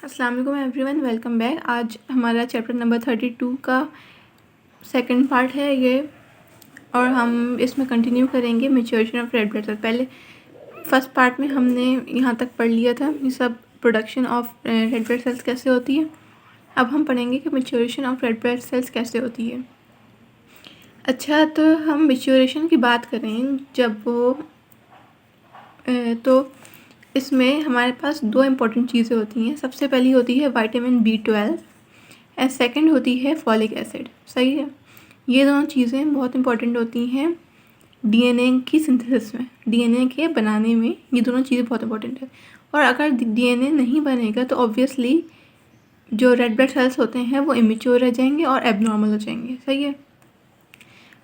अस्सलाम वालेकुम everyone, welcome back. आज हमारा चैप्टर नंबर 32 का सेकंड पार्ट है ये, और हम इसमें कंटिन्यू करेंगे maturation of red blood cell. पहले फर्स्ट पार्ट में हमने यहाँ तक पढ़ लिया था ये सब, production of red blood cells कैसे होती है। अब हम पढ़ेंगे कि maturation of red blood cells कैसे होती है। अच्छा, तो हम मैच्योरेशन की बात करें जब वो तो इसमें हमारे पास दो इम्पॉर्टेंट चीज़ें होती हैं। सबसे पहली होती है विटामिन B12 एंड सेकंड होती है फॉलिक एसिड। सही है, ये दोनों चीज़ें बहुत इम्पॉर्टेंट होती हैं डीएनए की सिंथेसिस में, डीएनए के बनाने में ये दोनों चीज़ें बहुत इम्पॉर्टेंट है। और अगर डीएनए नहीं बनेगा तो ऑब्वियसली जो रेड ब्लड सेल्स होते हैं वो इमेच्योर रह जाएंगे और एबनॉर्मल हो जाएंगे। सही है,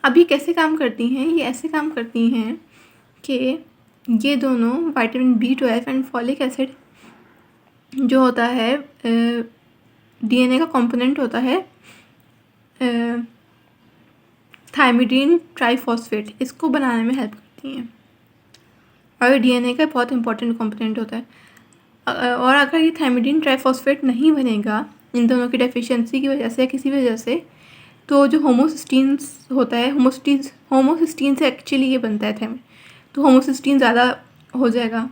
अब ये कैसे काम करती हैं? ये ऐसे काम करती हैं कि ये दोनों vitamin B12 and folic acid जो होता है डीएनए का कंपोनेंट होता है थायमिडीन ट्राइफॉस्फेट, इसको बनाने में हेल्प करती हैं और डीएनए का बहुत इंपॉर्टेंट कंपोनेंट होता है। और अगर ये थायमिडीन ट्राइफॉस्फेट नहीं बनेगा इन दोनों की डेफिशिएंसी की वजह से या किसी वजह से, तो जो होमोसिस्टीन्स होता है, होमोसिस्टीन से एक्चुअली ये बनता है थायमिड, तो होमोसिस्टीन ज़्यादा हो जाएगा,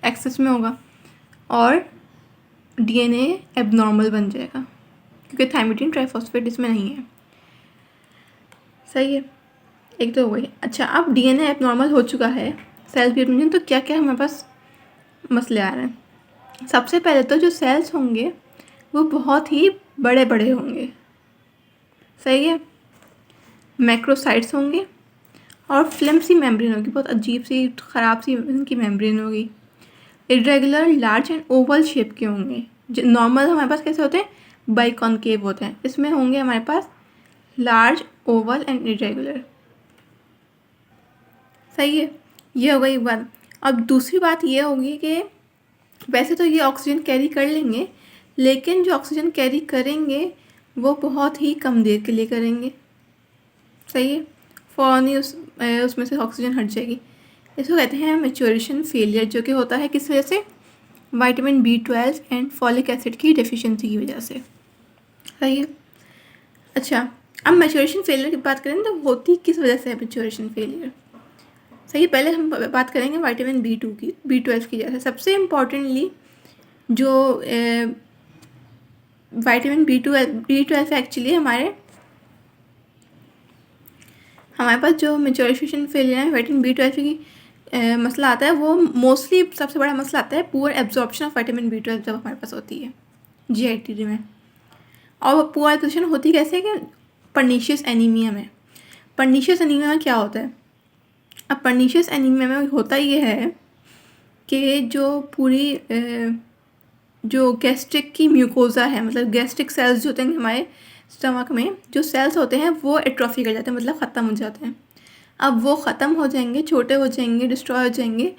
एक्सेस में होगा और डीएनए एबनॉर्मल बन जाएगा क्योंकि थायमिडीन ट्राइफॉस्फेट इसमें नहीं है। सही है, एक तो हो गई। अच्छा, अब डीएनए एबनॉर्मल हो चुका है सेल्स भी में, तो क्या क्या हमारे पास मसले आ रहे हैं। सबसे पहले तो जो सेल्स होंगे वो बहुत ही बड़े बड़े होंगे। सही है, मैक्रोसाइट्स होंगे और फ्लिम्सी मेम्ब्रेन होगी, बहुत अजीब सी ख़राब सी इनकी मेम्ब्रेन होगी। Irregular, large and Oval shape के होंगे। नॉर्मल हमारे पास कैसे होते हैं, बाइकॉनकेव होते हैं, इसमें होंगे हमारे पास लार्ज, ओवल एंड इरेगुलर। सही है, ये हो गई एक बात। अब दूसरी बात ये होगी कि वैसे तो ये ऑक्सीजन कैरी कर लेंगे, लेकिन जो ऑक्सीजन कैरी करेंगे वो बहुत ही कम देर के लिए करेंगे। सही है, फ़ौरन ही उसमें से ऑक्सीजन हट जाएगी। इसको कहते हैं मैच्योरेशन फेलियर, जो कि होता है किस वजह से, vitamin B12 and folic acid की डेफिशिएंसी की वजह से। सही है। अच्छा, अब मैच्योरेशन फेलियर की बात करें तो होती किस वजह से है मैच्योरेशन फेलियर। सही है, पहले हम बात करेंगे विटामिन B2 की, B12 की वजह से। सबसे इम्पॉर्टेंटली जो विटामिन B12 एक्चुअली हमारे पास जो मैच्योरेशन फेलियर है विटामिन B12 की मसला आता है, वो मोस्टली सबसे बड़ा मसला आता है poor absorption of vitamin B12 जब हमारे पास होती है GIT में। और वो पुअर एब्जॉर्प्शन होती कैसे है कि पर्नीशियस एनीमिया में। पर्नीशियस एनीमिया में क्या होता है, अब पर्नीशियस एनीमिया में होता ये है कि जो पूरी जो गैस्ट्रिक की म्यूकोजा है, मतलब गैस्ट्रिक सेल्स जो होते हैं हमारे स्टमक में, जो सेल्स होते हैं वो एट्रोफी कर जाते हैं, मतलब ख़त्म हो जाते हैं। अब वो ख़त्म हो जाएंगे, छोटे हो जाएंगे, डिस्ट्रॉय हो जाएंगे,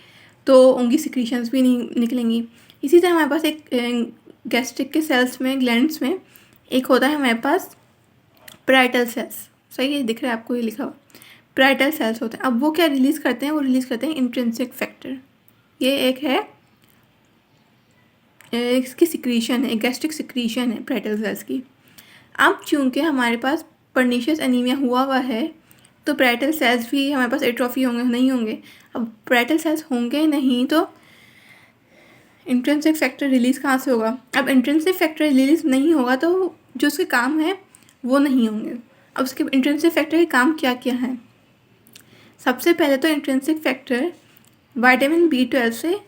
तो उनकी सिक्रीशंस भी नहीं निकलेंगी। इसी तरह हमारे पास एक गैस्ट्रिक के सेल्स में, ग्लैंड्स में एक होता है हमारे पास पैराइटल सेल्स। सही है, दिख रहा है आपको ये लिखा हुआ, पैराइटल सेल्स होते हैं। अब वो क्या रिलीज़ करते हैं, वो रिलीज़ करते हैं इंट्रिंसिक फैक्टर। ये एक है इसकी सिक्रीशन है, गैस्ट्रिक सिक्रीशन है पैराइटल सेल्स की। अब चूँकि हमारे पास पर्नीशियस एनीमिया हुआ है तो पैराइटल सेल्स भी हमारे पास एट्रोफी होंगे, नहीं होंगे। अब पैराइटल सेल्स होंगे नहीं तो इंट्रिंसिक फैक्टर रिलीज़ कहाँ से होगा। अब इंट्रिंसिक फैक्टर रिलीज़ नहीं होगा तो जो उसके काम है वो नहीं होंगे। अब उसके इंट्रिंसिक फैक्टर के काम क्या क्या हैं। सबसे पहले तो इंट्रिंसिक फैक्टर विटामिन B12 से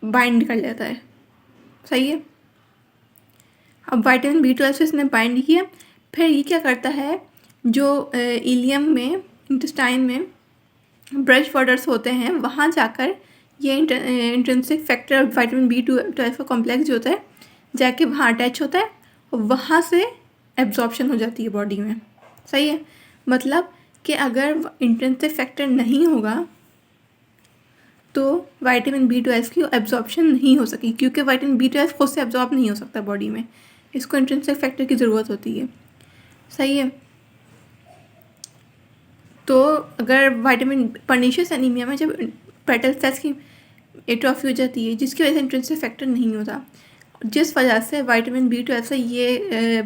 बाइंड कर लेता है। सही है, अब विटामिन B12 से इसने बाइंड किया, फिर ये क्या करता है, जो इलियम में, इंटेस्टाइन में ब्रश बॉर्डर्स होते हैं, वहाँ जाकर ये इंट्रिंसिक फैक्टर विटामिन B12 का कॉम्प्लेक्स जो होता है जाके वहाँ अटैच होता है और वहाँ से एब्जॉर्प्शन हो जाती है बॉडी में। सही है, मतलब कि अगर इंट्रिंसिक फैक्टर नहीं होगा तो विटामिन B12 की एब्जॉर्प्शन नहीं हो सकी, क्योंकि विटामिन B12 खुद से एब्जॉर्ब नहीं हो सकता बॉडी में, इसको इंट्रिंसिक फैक्टर की ज़रूरत होती है। सही है, तो अगर विटामिन पर्नीशियस एनीमिया में जब पैराइटल सेल्स की एट्रोफी हो जाती है जिसकी वजह से इंट्रिंसिक फैक्टर नहीं होता, जिस वजह से विटामिन B12 से ये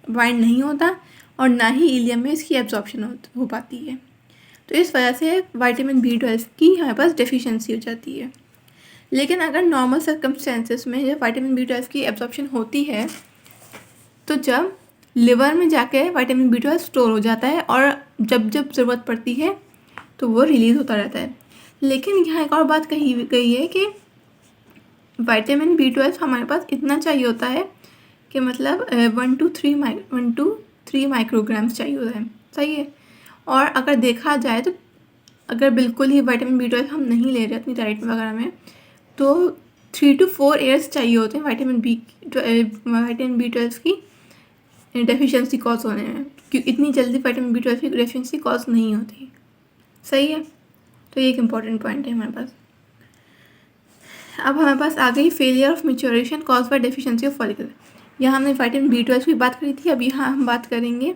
बाइंड नहीं होता और ना ही इलियम में इसकी एब्जॉर्प्शन हो पाती है। तो इस वजह से विटामिन B12 की हमारे पास डेफिशिएंसी हो जाती है। लेकिन अगर नॉर्मल सर्कमस्टेंसेस में जब विटामिन B12 की एब्जॉर्प्शन होती है तो जब लिवर में जाके विटामिन B12 स्टोर हो जाता है और जब जब ज़रूरत पड़ती है तो वो रिलीज़ होता रहता है। लेकिन यहाँ एक और बात कही गई है कि विटामिन B12 हमारे पास इतना चाहिए होता है कि मतलब 1 to 3 माइक्रोग्राम्स चाहिए होता है। सही है। और अगर देखा जाए तो अगर बिल्कुल ही विटामिन B12 हम नहीं ले रहे अपनी डाइट वगैरह में तो 3 to 4 ईयर्स चाहिए होते हैं विटामिन B12 की डेफिशिएंसी कॉज होने में, क्योंकि इतनी जल्दी विटामिन B12 की डेफिशिएंसी कॉज नहीं होती। सही है। तो ये एक इम्पॉर्टेंट पॉइंट है हमारे पास। अब हमारे पास आ गई failure of maturation cause by deficiency of folic acid. यहाँ हमने विटामिन B12 की बात करी थी, अब यहाँ हम बात करेंगे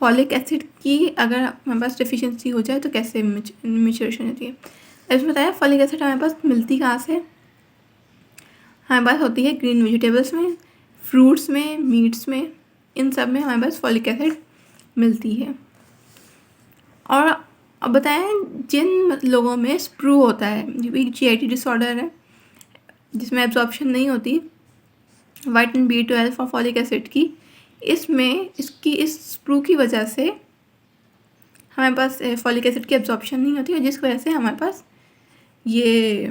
फॉलिक एसिड की। अगर हमारे पास डेफिशिएंसी हो जाए तो कैसे मैच्योरेशन होती है। ऐसे बताया फॉलिक एसिड हमारे पास मिलती कहाँ से। हमारे पास होती है ग्रीन वेजिटेबल्स में, फ्रूट्स में, मीट्स में, इन सब में हमारे पास फॉलिक एसिड मिलती है। और अब बताएं जिन लोगों में स्प्रू होता है, एक GIT डिसऑर्डर है जिसमें एब्जॉर्प्शन नहीं होती विटामिन B12 और फॉलिक एसिड की, इसमें इस स्प्रू की वजह से हमारे पास फॉलिक एसिड की एब्जॉर्प्शन नहीं होती और जिस वजह से हमारे पास ये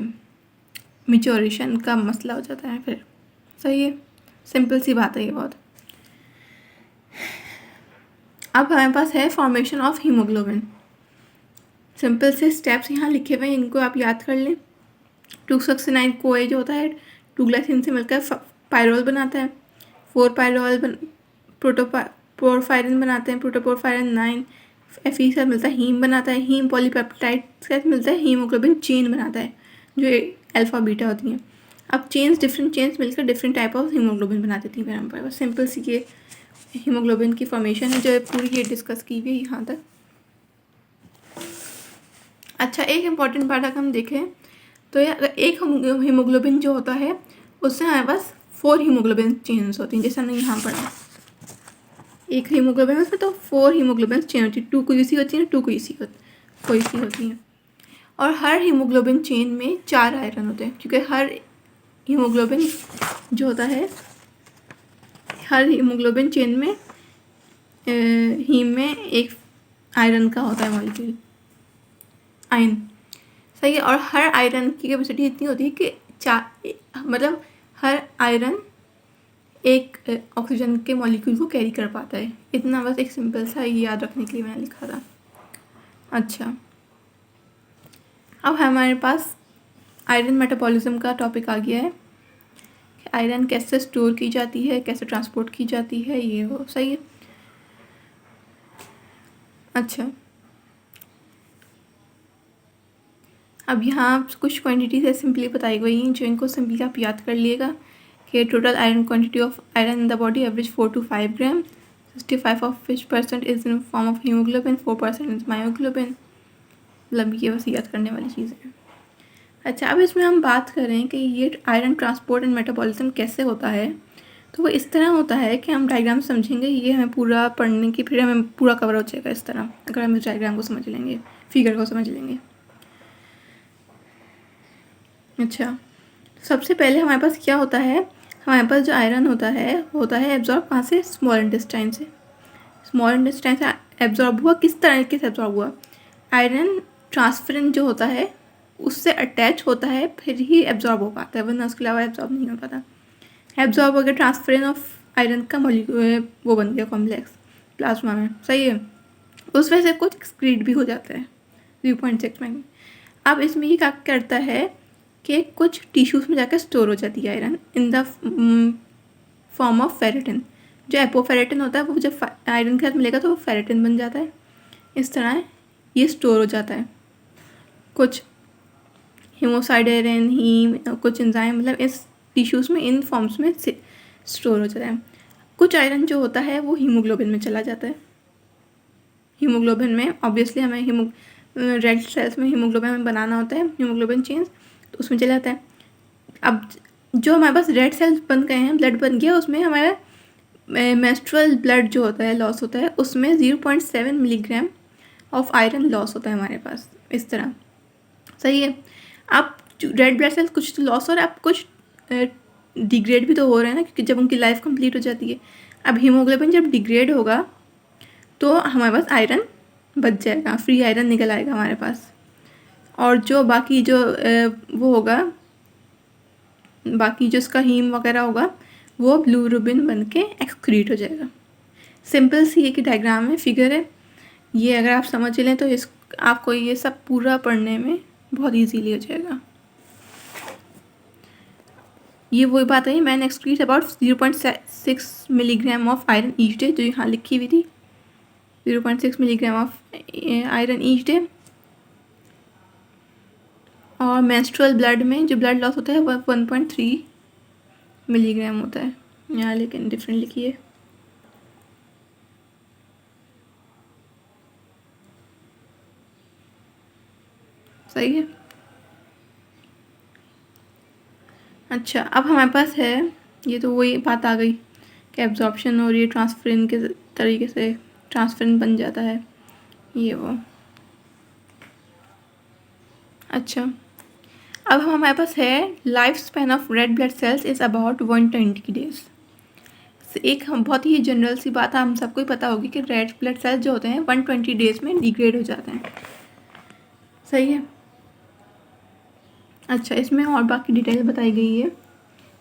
मैच्योरेशन का मसला हो जाता है फिर। सही है। सिंपल सी बात है ये बहुत। अब हमारे पास है फॉर्मेशन ऑफ हीमोग्लोबिन। सिंपल से स्टेप्स यहाँ लिखे हुए हैं, इनको आप याद कर लें। 2सक्सिनाइन कोए जो होता है 2 ग्लाइसिन से मिलकर पायरोल बनाता है। 4 पायरोल प्रोटोपोरफायरिन बनाते हैं, प्रोटोपोरफायरिन 9 Fe से मिलता है हीम बनाता है, हीम पॉलीपेप्टाइड से मिलता है हीमोग्लोबिन चेन बनाता है जो अल्फा बीटा होती हैं। अब डिफरेंट चेन्स मिलकर डिफरेंट टाइप ऑफ हीमोग्लोबिन बना देती हैं। फिर हमारे पास सिंपल सी ये हीमोग्लोबिन की फॉर्मेशन है जो पूरी ये डिस्कस की हुई है यहाँ तक। अच्छा, एक इम्पॉर्टेंट पार्ट अगर हम देखें तो एक हीमोग्लोबिन जो होता है उससे हमारे पास 4 हीमोग्लोबिन चेन्स होती हैं, जैसे हमने यहाँ पढ़ा। एक हीमोग्लोबिन उसमें तो 4 हीमोग्लोबिन चेन होती है, 2 कोइसी होती है, 2 कोइसी होती हैं। और हर हीमोग्लोबिन चेन में 4 आयरन होते हैं, क्योंकि हर हीमोग्लोबिन जो होता है हर हीमोग्लोबिन चेन में हीम में एक आयरन का होता है मॉलिक्यूल, आयन। सही है। और हर आयरन की कैपेसिटी इतनी होती है कि मतलब हर आयरन एक ऑक्सीजन के मॉलिक्यूल को कैरी कर पाता है। इतना बस एक सिंपल सा याद रखने के लिए मैंने लिखा था। अच्छा, अब हमारे पास आयरन मेटाबॉलिज्म का टॉपिक आ गया है कि आयरन कैसे स्टोर की जाती है, कैसे ट्रांसपोर्ट की जाती है, ये वो। सही है। अच्छा, अब यहाँ कुछ क्वांटिटीज है सिंपली बताई गई हैं जो इनको सिंपली आप याद कर लिएगा कि total iron quantity of iron in the body average 4 to 5 gram, 65 of which % is in form of haemoglobin, 4% is myoglobin. मतलब ये बस याद करने वाली चीज़ है। अच्छा, अब इसमें हम बात करें कि ये आयरन ट्रांसपोर्ट एंड मेटाबॉलिज्म कैसे होता है, तो वो इस तरह होता है कि हम डायग्राम समझेंगे, ये हमें पूरा पढ़ने की फिर हमें पूरा कवर हो जाएगा इस तरह, अगर हम इस डायग्राम को समझ लेंगे, फिगर को समझ लेंगे। अच्छा, सबसे पहले हमारे पास क्या होता है, हमारे पास जो आयरन होता है एब्जॉर्ब कहाँ से, स्मॉल इंटेस्टाइन से। स्मॉल इंटेस्टाइन से एब्जॉर्ब हुआ, किस तरीके से एब्जॉर्ब हुआ, आयरन ट्रांसफरेंस जो होता है उससे अटैच होता है फिर ही एब्जॉर्ब हो पाता है, वरना उसके अलावा एब्जॉर्ब नहीं हो पाता। एब्जॉर्ब हो गया, ट्रांसफरेंस ऑफ आयरन का मॉलिक्यूल वो बन गया कॉम्प्लेक्स प्लाज्मा में। सही है। उस वजह से कुछ एक्सक्रीट भी हो जाता है 3.6 में। अब इसमें ये क्या करता है कि कुछ टिश्यूज़ में जाकर स्टोर हो जाती है iron in the form of ferritin. जो एपोफेरेटिन होता है वो जब आयरन के साथ मिलेगा तो वो फेरेटिन बन जाता है। इस तरह ये स्टोर हो जाता है। कुछ हीमोसाइडेरिन, हीम, कुछ एंजाइम मतलब इस टिश्यूज़ में इन फॉर्म्स में स्टोर हो जाता है। कुछ आयरन जो होता है वो हीमोग्लोबिन में चला जाता है। हीमोग्लोबिन में ऑब्वियसली हमें रेड सेल्स में हीमोग्लोबिन बनाना होता है, हीमोग्लोबिन चेन्स, तो उसमें चला जाता है। अब जो हमारे पास रेड सेल्स बन गए हैं, ब्लड बन गया, उसमें हमारा मेंस्ट्रुअल ब्लड जो होता है लॉस होता है, उसमें 0.7 मिलीग्राम ऑफ आयरन लॉस होता है हमारे पास, इस तरह। सही है। आप रेड ब्लड सेल्स कुछ तो लॉस हो रहा है, आप कुछ डिग्रेड भी तो हो रहे हैं ना, क्योंकि जब उनकी लाइफ कंप्लीट हो जाती है। अब हीमोग्लोबिन जब डिग्रेड होगा तो हमारे पास आयरन बच जाएगा, फ्री आयरन निकल आएगा हमारे पास। और जो बाकी जो वो होगा, बाकी जो उसका हीम वगैरह होगा, वो बिलिरुबिन बन के एक्सक्रीट हो जाएगा। सिंपल सी एक डायग्राम में फिगर है ये, अगर आप समझ लें तो इस आपको ये सब पूरा पढ़ने में बहुत इजीली हो जाएगा। ये वही बात है, मैंने excrete about 0.6 milligram of iron each day, जो यहाँ लिखी हुई थी, 0.6 milligram of iron each day. और मेंस्ट्रुअल ब्लड में जो ब्लड लॉस होता है वह 1.3 मिलीग्राम होता है, यहाँ लेकिन डिफरेंट लिखी है। सही है। अच्छा, अब हमारे पास है, ये तो वही बात आ गई कि एब्जॉर्प्शन और ये ट्रांसफरिन के तरीके से ट्रांसफरिन बन जाता है, ये वो। अच्छा, अब हमारे पास है life span of red blood sales is about 120 days. एक हम बहुत ही जनरल सी बात है, हम सबको ही पता होगी कि रेड ब्लड सेल्स जो होते हैं 120 डेज में डिग्रेड हो जाते हैं। सही है। अच्छा, इसमें और बाकी डिटेल बताई गई है।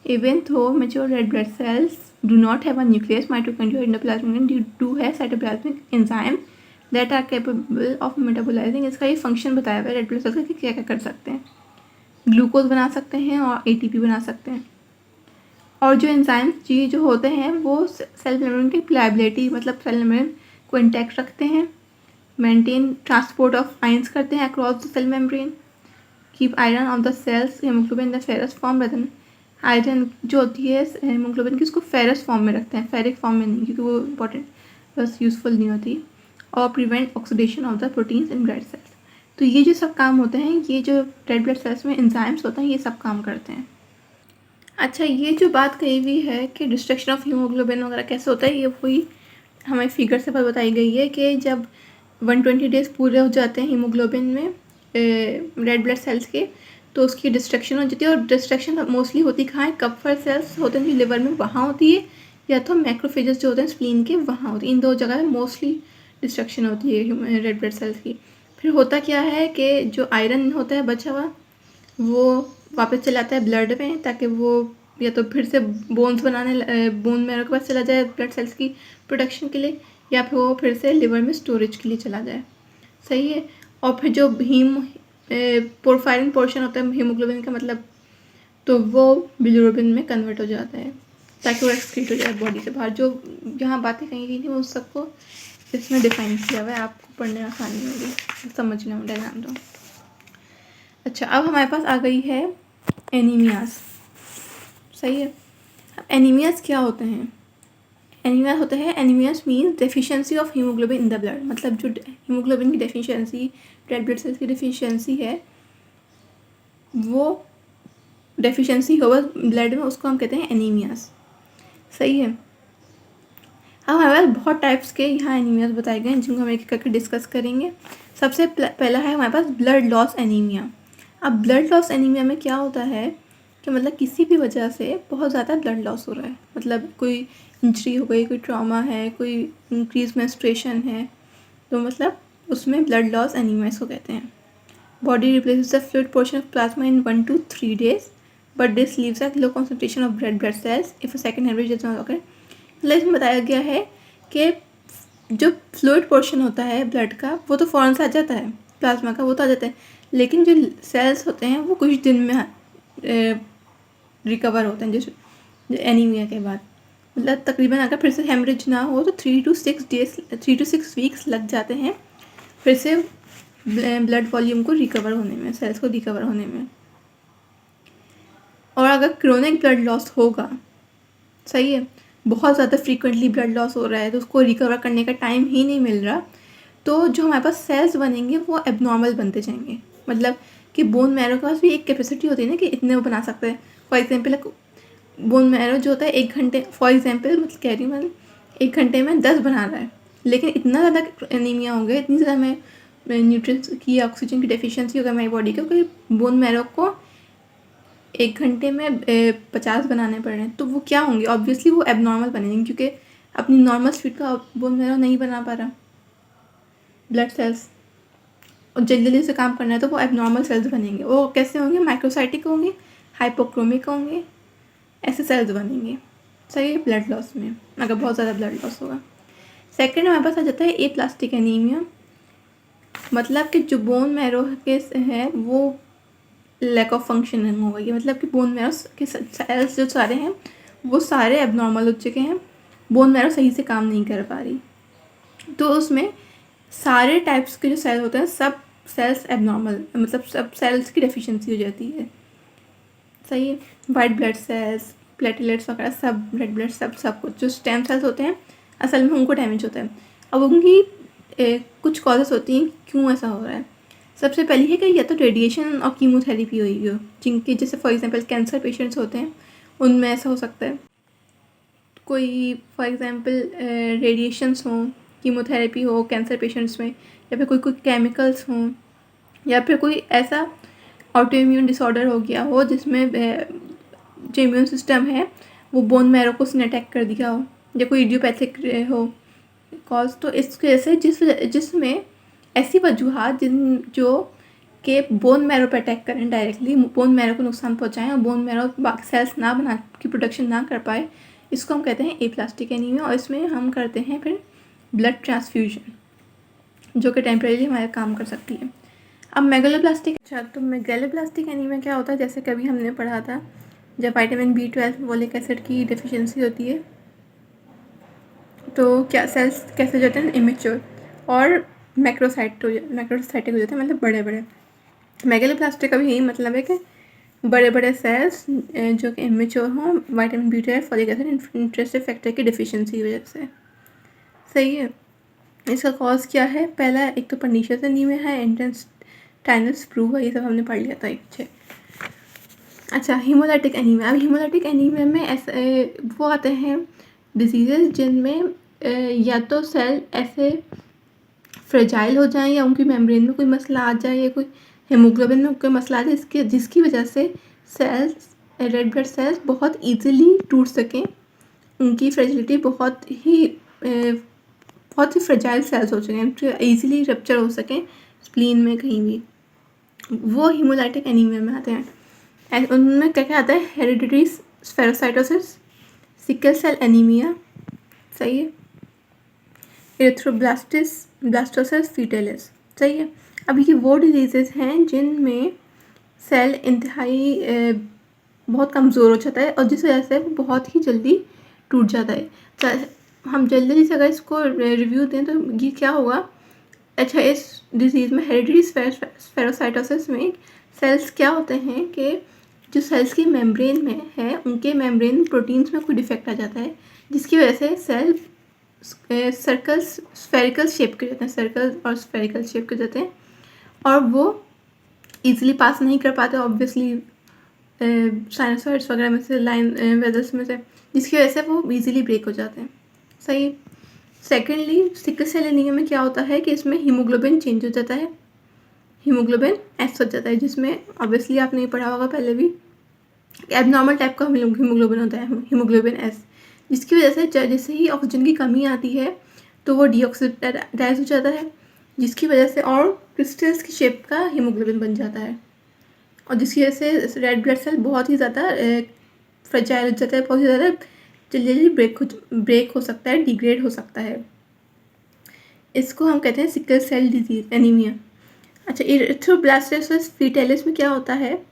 Even though mature red blood cells do not have a nucleus, mitochondria, endoplasmic do है cytoplasmic enzyme that are capable of metabolising. इसका ये फंक्शन बताया हुआ है रेड ब्लड सेल्स का कि क्या क्या कर सकते हैं। ग्लूकोज बना सकते हैं और ATP बना सकते हैं। और जो एंजाइम जी जो होते हैं वो सेल मेम्ब्रेन की प्लायबिलिटी, मतलब सेल मेम्ब्रेन को इंटैक्ट रखते हैं, मेंटेन ट्रांसपोर्ट ऑफ आयंस करते हैं across the cell membrane, keep iron of the cells haemoglobin the ferrous form रहते हैं। आयरन जो होती है हीमोग्लोबिन की, उसको फेरस फॉर्म में रखते हैं, फेरिक फॉर्म में नहीं, क्योंकि वो इंपॉर्टेंट बस यूजफुल नहीं होती। और prevent oxidation of the proteins in blood cells. तो ये जो सब काम होते हैं, ये जो रेड ब्लड सेल्स में एंजाइम्स होते हैं, ये सब काम करते हैं। अच्छा, ये जो बात कही हुई है कि डिस्ट्रक्शन ऑफ हीमोग्लोबिन वगैरह कैसे होता है, ये वही हमें फिगर से बताई गई है कि जब 120 डेज पूरे हो जाते हैं हीमोग्लोबिन में रेड ब्लड सेल्स के, तो उसकी डिस्ट्रक्शन हो जाती है। और डिस्ट्रक्शन मोस्टली होती कहाँ है, कपफर सेल्स होते हैं जो लिवर में, वहाँ होती है, या तो मैक्रोफेजेस जो होते हैं स्प्लीन के, वहाँ होती है। इन दो जगह मोस्टली डिस्ट्रक्शन होती है रेड ब्लड सेल्स की। फिर होता क्या है कि जो आयरन होता है बचा हुआ, वो वापस चला आता है ब्लड में, ताकि वो या तो फिर से बोन्स बनाने, बोन मैरो के पास चला जाए ब्लड सेल्स की प्रोडक्शन के लिए, या फिर वो फिर से लिवर में स्टोरेज के लिए चला जाए। सही है। और फिर जो पोरफायरिन पोर्शन होता है हीमोग्लोबिन का, मतलब तो वो बिलिरुबिन में कन्वर्ट हो जाता है, ताकि वो एक्सक्रीट हो जाए बॉडी से बाहर। जो यहाँ बातें कही गई थी वो सबको इसमें डिफाइन किया हुआ है, आपको पढ़ने में आसानी होगी, समझ लें डायग्राम तो। अच्छा, अब हमारे पास आ गई है एनीमियाज। सही है। अब एनीमियाज क्या होते हैं? एनीमिया होता है, anaemias means deficiency of haemoglobin in the blood, मतलब जो हीमोग्लोबिन की डेफिशिएंसी, रेड ब्लड सेल्स की डेफिशिएंसी है, वो डेफिशिएंसी होगा ब्लड में, उसको हम कहते हैं एनीमियाज। सही है। अब हमारे पास बहुत टाइप्स के यहाँ एनीमियाज बताए गए हैं, जिनको हम एक एक करके डिस्कस करेंगे। सबसे पहला है हमारे पास ब्लड लॉस एनीमिया। अब ब्लड लॉस एनीमिया में क्या होता है कि मतलब किसी भी वजह से बहुत ज़्यादा ब्लड लॉस हो रहा है, मतलब कोई इंजरी हो गई, कोई ट्रॉमा है, कोई इंक्रीज मेंस्ट्रुएशन है, तो मतलब उसमें ब्लड लॉस एनीमिया इसको कहते हैं। Body replaces the fluid portion of plasma in 1 to 3 days, but this leaves a low concentration of red blood sales if a second average does not occur. मतलब इसमें बताया गया है कि जो फ्लूइड पोर्शन होता है ब्लड का, वो तो फ़ौरन से आ जाता है, प्लाज्मा का वो तो आ जाता है, लेकिन जो सेल्स होते हैं वो कुछ दिन में रिकवर होते हैं, जो एनीमिया के बाद। मतलब तकरीबन अगर फिर से हेमरेज ना हो तो 3 to 6 वीक्स लग जाते हैं फिर से ब्लड वॉल्यूम को रिकवर होने में, सेल्स को रिकवर होने में। और अगर क्रोनिक ब्लड लॉस होगा, सही है, बहुत ज़्यादा फ्रीक्वेंटली ब्लड लॉस हो रहा है, तो उसको रिकवर करने का टाइम ही नहीं मिल रहा, तो जो हमारे पास सेल्स बनेंगे वो एबनॉर्मल बनते जाएंगे। मतलब कि बोन मैरो के पास भी एक कैपेसिटी होती है ना कि इतने वो बना सकते हैं। फॉर एग्जाम्पल बोन मैरो जो होता है 1 घंटे, फॉर एग्जांपल मतलब कह रही हूँ मैं, 1 घंटे में 10 बना रहा है, लेकिन इतना ज़्यादा एनीमिया हो गया, इतनी ज़्यादा मैं न्यूट्रिएंट्स की, ऑक्सीजन की डेफिशिएंसी हो गई हमारी बॉडी को कि बोन मैरो को 1 घंटे में 50 बनाने पड़ रहे हैं, तो वो क्या होंगे, ऑब्वियसली वो एबनॉर्मल बनेंगे, क्योंकि अपनी नॉर्मल स्पीड का बोन मैरो नहीं बना पा रहा ब्लड सेल्स, और जल्दी जल्दी से काम करना है, तो वो एबनॉर्मल सेल्स बनेंगे। वो कैसे होंगे, माइक्रोसाइटिक होंगे, हाइपोक्रोमिक होंगे, ऐसे सेल्स बनेंगे। सही है, ब्लड लॉस में अगर बहुत ज़्यादा ब्लड लॉस होगा। सेकेंड हमारे पास आ जाता है एप्लास्टिक एनीमिया, मतलब कि जो बोन मैरो के है वो लैक ऑफ फंक्शनिंग होगा। ये मतलब कि बोन मैरो के सेल्स जो सारे हैं वो सारे एबनॉर्मल हो चुके हैं, बोन मैरो सही से काम नहीं कर पा रही, तो उसमें सारे टाइप्स के जो सेल होते हैं सब सेल्स एबनॉर्मल, मतलब सब सेल्स की डेफिशिएंसी हो जाती है। सही है, वाइट ब्लड सेल्स, प्लेटलेट्स वगैरह सब, रेड ब्लड सब कुछ जो स्टेम सेल्स होते हैं असल में उनको डैमेज होता है। अब उनकी कुछ कॉजेस होती हैं क्यों ऐसा हो रहा है। सबसे पहली है कि या तो रेडिएशन और कीमोथेरेपी हुई हो, जिनके जैसे फॉर एग्जांपल कैंसर पेशेंट्स होते हैं उनमें ऐसा हो सकता है। कोई फॉर एग्जांपल रेडिएशंस हों, कीमोथेरेपी हो कैंसर पेशेंट्स में, या फिर कोई केमिकल्स हों, या फिर कोई ऐसा ऑटो इम्यून डिसऑर्डर हो गया हो जिसमें जो इम्यून सिस्टम है वो बोन मैरो को उसने अटैक कर दिया हो, या कोई इडियोपैथिक हो कॉज। तो इसकी वजह से जिसमें ऐसी वजूहत जिन जो के बोन मैरो पर अटैक करें, डायरेक्टली बोन मैरो को नुकसान पहुंचाएं और बोन मैरो बाकी सेल्स ना बना की प्रोडक्शन ना कर पाए, इसको हम कहते हैं एप्लास्टिक एनीमिया। और इसमें हम करते हैं फिर ब्लड ट्रांसफ्यूजन, जो कि टेम्परेरी हमारे काम कर सकती है। अब मेगालोब्लास्टिक, अच्छा तो मेगालोब्लास्टिक एनीमिया क्या होता है, जैसे कभी हमने पढ़ा था जब विटामिन B12 फोलिक एसिड की डेफिशिएंसी होती है तो क्या सेल्स कैसे जाते हैं, इमेच्योर और मैक्रोसाइटिक हो जाते हैं, मतलब बड़े बड़े। मेगालोब्लास्टिक का भी यही मतलब है कि बड़े बड़े सेल्स जो कि इमेच्योर हों vitamin B12 folic acid intrinsic factor की डेफिशिएंसी की वजह से। सही है, इसका कॉज क्या है, पहला एक तो पर्नीशियस एनीमिया है, इंटेस्टाइनल स्प्रू है, ये सब हमने पढ़ लिया था अच्छे। अच्छा, हीमोलाइटिक एनीमिया। अब हीमोलाइटिक एनीमिया में ऐसे वो आते हैं डिजीज़ेज जिनमें या तो सेल ऐसे फ्रेजाइल हो जाएं, या उनकी मेम्ब्रेन में कोई मसला आ जाए, या कोई हेमोग्लोबिन में कोई मसला आ जाए जिसकी वजह से सेल्स, रेड ब्लड सेल्स बहुत ईजीली टूट सकें, उनकी फ्रेजिलिटी बहुत ही फ्रेजाइल सेल्स हो चुके हैं, ईजिली रप्चर हो सकें स्प्लीन में कहीं भी, वो हीमोलाइटिक एनीमिया में आते हैं। उनमें क्या क्या आता है, hereditary spherocytosis, sickle cell anaemia, सही है, ब्लास्टोसिस फीटेलिस, सही है। अब ये वो डिजीज़ेस हैं जिनमें सेल इंतहाई बहुत कमज़ोर हो जाता है और जिस वजह से वो बहुत ही जल्दी टूट जाता है। हम जल्दी से अगर इसको रिव्यू दें तो ये क्या होगा, अच्छा इस डिजीज़ में हेरिडिटरी स्फेरोसाइटोसिस में सेल्स क्या होते हैं कि जो सेल्स की मेम्ब्रेन में है उनके मेम्ब्रेन प्रोटीन्स में कोई डिफेक्ट आ जाता है, जिसकी वजह से सेल स्फेरिकल शेप के जाते हैं, सर्कल और स्फेरिकल शेप के जाते हैं, और वो ईजिली पास नहीं कर पाते ऑब्वियसली साइनसॉइड्स वगैरह में से, लाइन वेजल्स में से, जिसकी वजह से वो ईजिली ब्रेक हो जाते हैं। सही। सेकेंडली, सिकल सेल एनीमिया में क्या होता है कि इसमें हीमोग्लोबिन चेंज हो जाता है, हीमोग्लोबिन एस हो जाता है, जिसमें ऑब्वियसली आपने पढ़ा होगा पहले भी, एबनॉर्मल टाइप का हीमोग्लोबिन होता है, हीमोग्लोबिन एस, जिसकी वजह से जैसे ही ऑक्सीजन की कमी आती है तो वो डीऑक्सीडाइज हो जाता है, जिसकी वजह से और क्रिस्टल्स की शेप का हीमोग्लोबिन बन जाता है, और जिसकी वजह से रेड ब्लड सेल बहुत ही ज़्यादा फ्रेजाइल हो जाता है, बहुत ही ज़्यादा जल्दी ब्रेक हो सकता है, डिग्रेड हो सकता है। इसको हम कहते हैं सिकल सेल डिजीज एनीमिया। अच्छा, इरिथ्रोब्लास्टोसिस फीटेलिस में क्या होता है,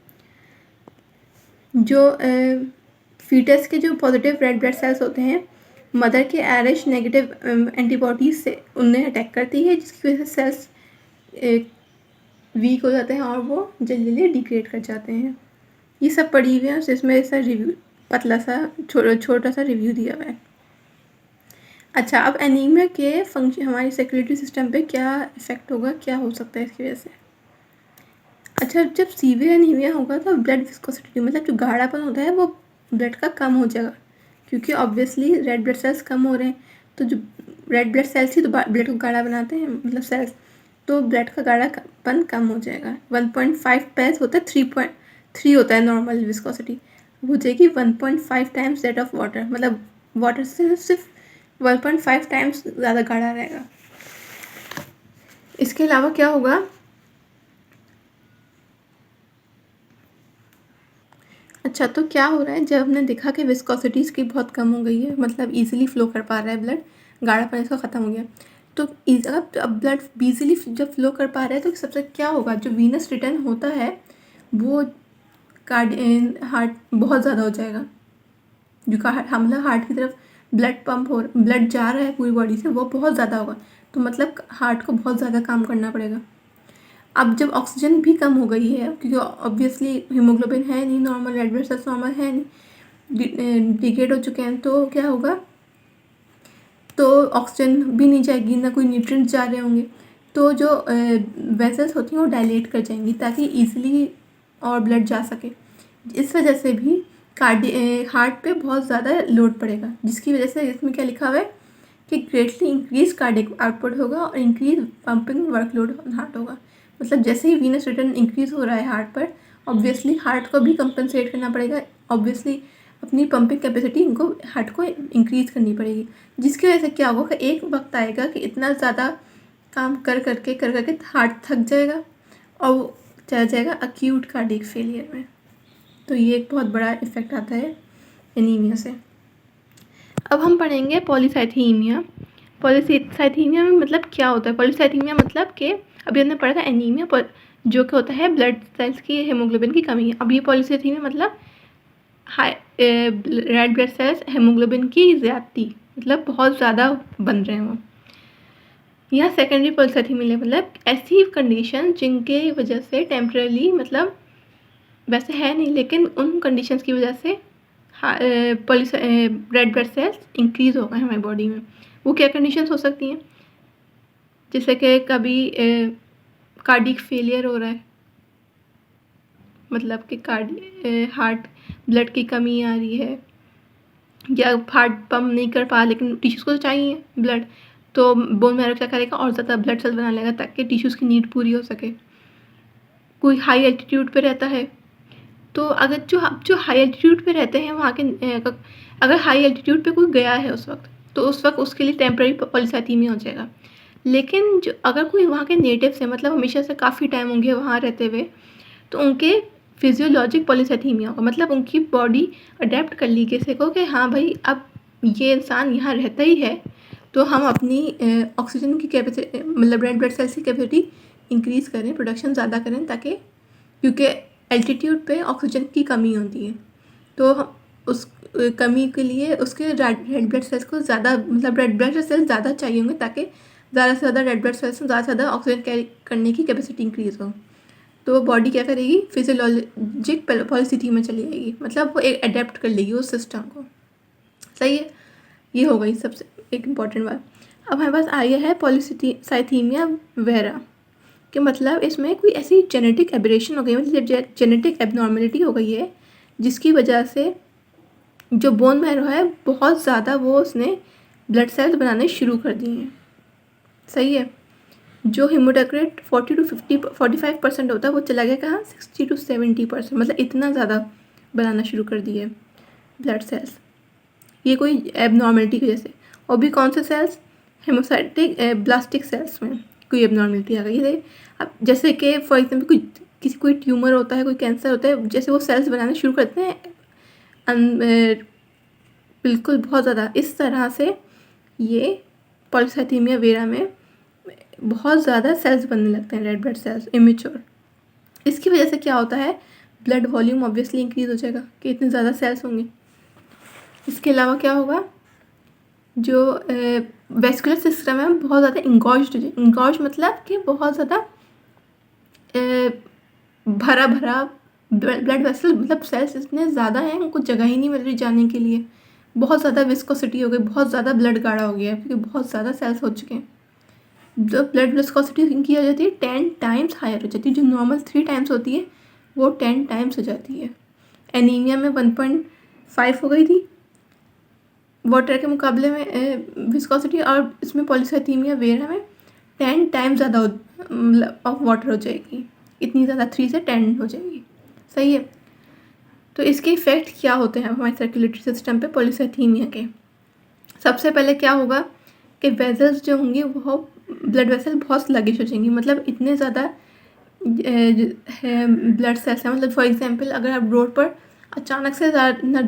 जो फीटस के जो पॉजिटिव रेड ब्लड सेल्स होते हैं मदर के RH नेगेटिव एंटीबॉडीज से उन्हें अटैक करती है, जिसकी वजह से सेल्स वीक हो जाते हैं और वो जल्दी डिग्रेड कर जाते हैं। ये सब पढ़ी हुई है, इसमें ऐसा रिव्यू पतला सा छोटा सा रिव्यू दिया हुआ है। अच्छा, अब एनीमिया के फंक्शन हमारी सर्कुलेटरी सिस्टम पे क्या इफेक्ट होगा, क्या हो सकता है इसकी वजह से। अच्छा, जब सीवियर एनीमिया होगा तो ब्लड विस्कोसिटी मतलब जो गाढ़ापन होता है वो ब्लड का कम हो जाएगा, क्योंकि ऑब्वियसली रेड ब्लड सेल्स कम हो रहे हैं, तो जो रेड ब्लड सेल्स ही तो ब्लड को गाढ़ा बनाते हैं, मतलब सेल्स, तो ब्लड का गाढ़ापन कम हो जाएगा। 1.5 पैस होता है, 3.3 होता है नॉर्मल विस्कोसिटी, हो जाएगी 1.5 टाइम्स दैट ऑफ वाटर, मतलब वाटर से सिर्फ 1.5 टाइम्स ज़्यादा गाढ़ा रहेगा। इसके अलावा क्या होगा, अच्छा तो क्या हो रहा है, जब हमने देखा कि विस्कोसिटी इसकी बहुत कम हो गई है, मतलब इजीली फ्लो कर पा रहा है ब्लड, गाढ़ापन इसका ख़त्म हो गया, तो अब ब्लड इजीली जब फ्लो कर पा रहा है तो सबसे क्या होगा, जो वीनस रिटर्न होता है वो हार्ट बहुत ज़्यादा हो जाएगा, जो मतलब हार्ट की तरफ ब्लड जा रहा है पूरी बॉडी से, वो बहुत ज़्यादा होगा, तो मतलब हार्ट को बहुत ज़्यादा काम करना पड़ेगा। अब जब ऑक्सीजन भी कम हो गई है, क्योंकि ऑब्वियसली हीमोग्लोबिन है नहीं normal, red blood sales normal है नहीं, डिग्रेड हो चुके हैं, तो क्या होगा, तो ऑक्सीजन भी नहीं जाएगी, ना कोई न्यूट्रिएंट्स जा रहे होंगे, तो जो वेसल्स होती हैं वो डायलेट कर जाएंगी ताकि ईजिली और ब्लड जा सके। इस वजह से भी हार्ट पे बहुत ज़्यादा लोड पड़ेगा, जिसकी वजह से इसमें क्या लिखा हुआ है कि ग्रेटली इंक्रीज कार्डियक आउटपुट होगा और इंक्रीज पंपिंग वर्कलोड हार्ट होगा। मतलब जैसे ही वीनस रिटर्न इंक्रीज हो रहा है हार्ट पर, ऑब्वियसली हार्ट को भी कंपनसेट करना पड़ेगा, ऑब्वियसली अपनी पंपिंग कैपेसिटी इनको हार्ट को इंक्रीज करनी पड़ेगी, जिसकी वजह से क्या होगा कि एक वक्त आएगा कि इतना ज़्यादा काम कर करके हार्ट थक जाएगा और वो चला जाएगा अक्यूट कार्डियक फेलियर में। तो ये एक बहुत बड़ा इफेक्ट आता है एनीमिया से। अब हम पढ़ेंगे पॉलीसाइथीमिया। पॉलीसाइथीमिया में मतलब क्या होता है, पॉलीसाइथीमिया मतलब कि अभी हमने पढ़ा था एनीमिया जो कि होता है ब्लड सेल्स की हीमोग्लोबिन की कमी है। अब ये पॉलीसाइथीमिया मतलब रेड ब्लड सेल्स हीमोग्लोबिन की ज़्यादती, मतलब बहुत ज़्यादा बन रहे हैं वो। यह सेकेंडरी पॉलीसाइथीमिया मतलब ऐसी कंडीशन जिनके वजह से टेम्पररी, मतलब वैसे है नहीं लेकिन उन कंडीशंस की वजह से रेड ब्लड सेल्स इंक्रीज़ हो गए हमारी बॉडी में। वो क्या कंडीशंस हो सकती हैं, जैसे कि कभी कार्डियक फेलियर हो रहा है, मतलब कि हार्ट ब्लड की कमी आ रही है, या हार्ट पम्प नहीं कर पा, लेकिन टिश्यूज़ को तो चाहिए ब्लड, तो बोन मैरो क्या करेगा और ज़्यादा ब्लड सेल्स बना लेगा ताकि टिश्यूज़ की नीड पूरी हो सके। कोई हाई एल्टीट्यूड पे रहता है, तो अगर जो हाई एल्टीट्यूड पे रहते हैं वहाँ के अगर हाई एल्टीट्यूड पे कोई गया है उस वक्त, तो उस वक्त उसके लिए टेम्पररी पॉलीसाइथीमिया हो जाएगा। लेकिन जो अगर कोई वहाँ के नेटिव से, मतलब हमेशा से काफ़ी टाइम होंगे वहाँ रहते हुए, तो उनके फिजियोलॉजिक पॉलीसाइथीमिया होगा, मतलब उनकी बॉडी अडेप्ट कर ली किसी को कि हाँ भाई अब ये इंसान यहाँ रहता ही है, तो हम अपनी ऑक्सीजन की कैपेसिटी, मतलब रेड ब्लड सेल्स की कैपेसिटी इंक्रीज़ करें, प्रोडक्शन ज़्यादा करें, ताकि क्योंकि एल्टीट्यूड पे ऑक्सीजन की कमी होती है, तो उस कमी के लिए उसके रेड ब्लड सेल्स को ज़्यादा, मतलब रेड ब्लड सेल्स ज़्यादा चाहिए होंगे ताकि ज़्यादा से ज़्यादा रेड ब्लड सेल्स में ज़्यादा से ज़्यादा ऑक्सीजन कैरी करने की कैपेसिटी इंक्रीज़ हो। तो बॉडी क्या करेगी, फिजियोलॉजिक पॉलीसाइथीमिया में चली जाएगी, मतलब वो एक अडेप्ट कर लेगी उस सिस्टम को। सही है, ये हो गई सबसे एक इम्पॉर्टेंट बात। अब हमारे पास आया है पॉलीसाइथीमिया वेरा, कि मतलब इसमें कोई ऐसी जेनेटिक एबरेशन हो गई, मतलब जेनेटिक एबनॉर्मेलिटी हो गई है, जिसकी वजह से जो बोन मैरो है बहुत ज़्यादा वो उसने ब्लड सेल्स बनाने शुरू कर दिए हैं। सही है, जो हेमोटोक्रिट 45% होता है वो चला गया कहाँ, 60 to 70%, मतलब इतना ज़्यादा बनाना शुरू कर दिए ब्लड सेल्स, ये कोई एबनॉर्मेलिटी की वजह से। और भी कौन से सेल्स, हेमोसाइटिक ब्लास्टिक सेल्स में कोई एबनॉर्मेलिटी आ गई है। अब जैसे कि फॉर एग्जाम्पल कोई ट्यूमर होता है, कोई कैंसर होता है, जैसे वो सेल्स बनाने शुरू करते हैं बिल्कुल बहुत ज़्यादा, इस तरह से ये पॉलीसाइथीमिया वेरा में बहुत ज़्यादा सेल्स बनने लगते हैं, रेड ब्लड सेल्स इमेच्योर। इसकी वजह से क्या होता है, ब्लड वॉल्यूम ऑब्वियसली इंक्रीज़ हो जाएगा कि इतने ज़्यादा सेल्स होंगे। इसके अलावा क्या होगा, जो वेस्कुलर सिस्टम है बहुत ज़्यादा इंगॉज्ड मतलब कि बहुत ज़्यादा भरा ब्लड वेसल, मतलब सेल्स इतने ज़्यादा हैं उनको जगह ही नहीं मिल रही जाने के लिए, बहुत ज़्यादा विस्कोसिटी हो गई, बहुत ज़्यादा ब्लड गाढ़ा हो गया है क्योंकि बहुत ज़्यादा सेल्स हो चुके हैं। जो ब्लड विस्कोसिटी इनकी हो जाती है 10 टाइम्स हायर हो जाती है, जो नॉर्मल 3 टाइम्स होती है वो 10 टाइम्स हो जाती है। एनीमिया में 1. 5 हो गई थी वाटर के मुकाबले में विस्कोसिटी, और इसमें पॉलीसाइथीमिया वेरा में 10 टाइम्स ज़्यादा ऑफ वाटर हो जाएगी, इतनी ज़्यादा 3 से 10 हो जाएगी। सही है। तो इसके इफ़ेक्ट क्या होते हैं हमारे सर्कुलेटरी सिस्टम पे पॉलीसाइथीमिया के? सबसे पहले क्या होगा कि वेजल्स जो होंगी वो ब्लड वेसल बहुत स्लगिश हो जाएंगी, मतलब इतने ज़्यादा ब्लड सेल्स हैं। मतलब फॉर एग्जांपल अगर आप रोड पर अचानक से ना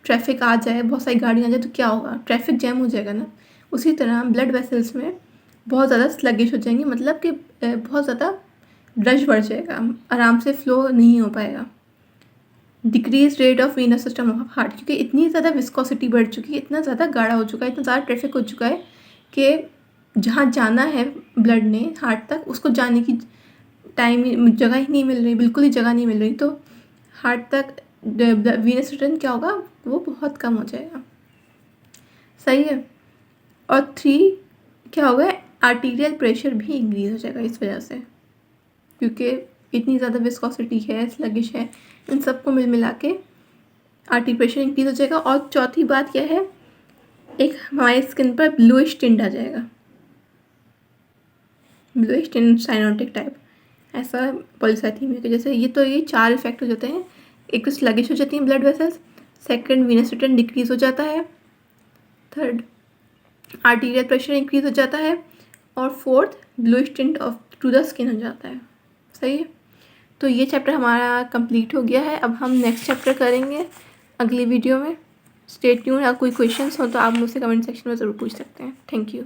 ट्रैफिक आ जाए, बहुत सारी गाड़ियाँ आ जाए, तो क्या होगा? ट्रैफिक जैम हो जाएगा ना। उसी तरह ब्लड वेसल्स में बहुत ज़्यादा स्लगिश हो जाएंगी, मतलब कि बहुत ज़्यादा रश बढ़ जाएगा, आराम से फ्लो नहीं हो पाएगा। Decrease rate of venous system of heart, क्योंकि इतनी ज़्यादा विस्कोसिटी बढ़ चुकी है, इतना ज़्यादा गाढ़ा हो चुका है, इतना ज़्यादा ट्रैफिक हो चुका है कि जहाँ जाना है ब्लड ने हार्ट तक, उसको जाने की जगह ही नहीं मिल रही, बिल्कुल ही जगह नहीं मिल रही। तो हार्ट तक वीनस रिटर्न क्या होगा, वो बहुत कम हो जाएगा। सही है। और 3 क्या होगा, आर्टीरियल प्रेशर भी इंक्रीज हो जाएगा इस वजह से, क्योंकि इतनी ज़्यादा विस्कोसिटी है, स्लगिश है, इन सबको मिला के आर्टरी प्रेशर इंक्रीज हो जाएगा। और चौथी बात क्या है, एक हमारी स्किन पर ब्लूइश टिंट आ जाएगा, ब्लूइश टिंट साइनोटिक टाइप, ऐसा पॉलीसाइथीमिया के जैसे। ये 4 इफेक्ट हो जाते हैं। एक तो स्लगिश हो जाती हैं blood vessels, second venous return decrease हो जाता है, थर्ड आर्टीरियल प्रेशर इंक्रीज हो जाता है, और fourth bluish tint of to the skin हो जाता है। सही है। तो ये चैप्टर हमारा कंप्लीट हो गया है। अब हम नेक्स्ट चैप्टर करेंगे अगली वीडियो में। Stay tune. अगर कोई क्वेश्चंस हो तो आप मुझसे कमेंट सेक्शन में ज़रूर पूछ सकते हैं। Thank you.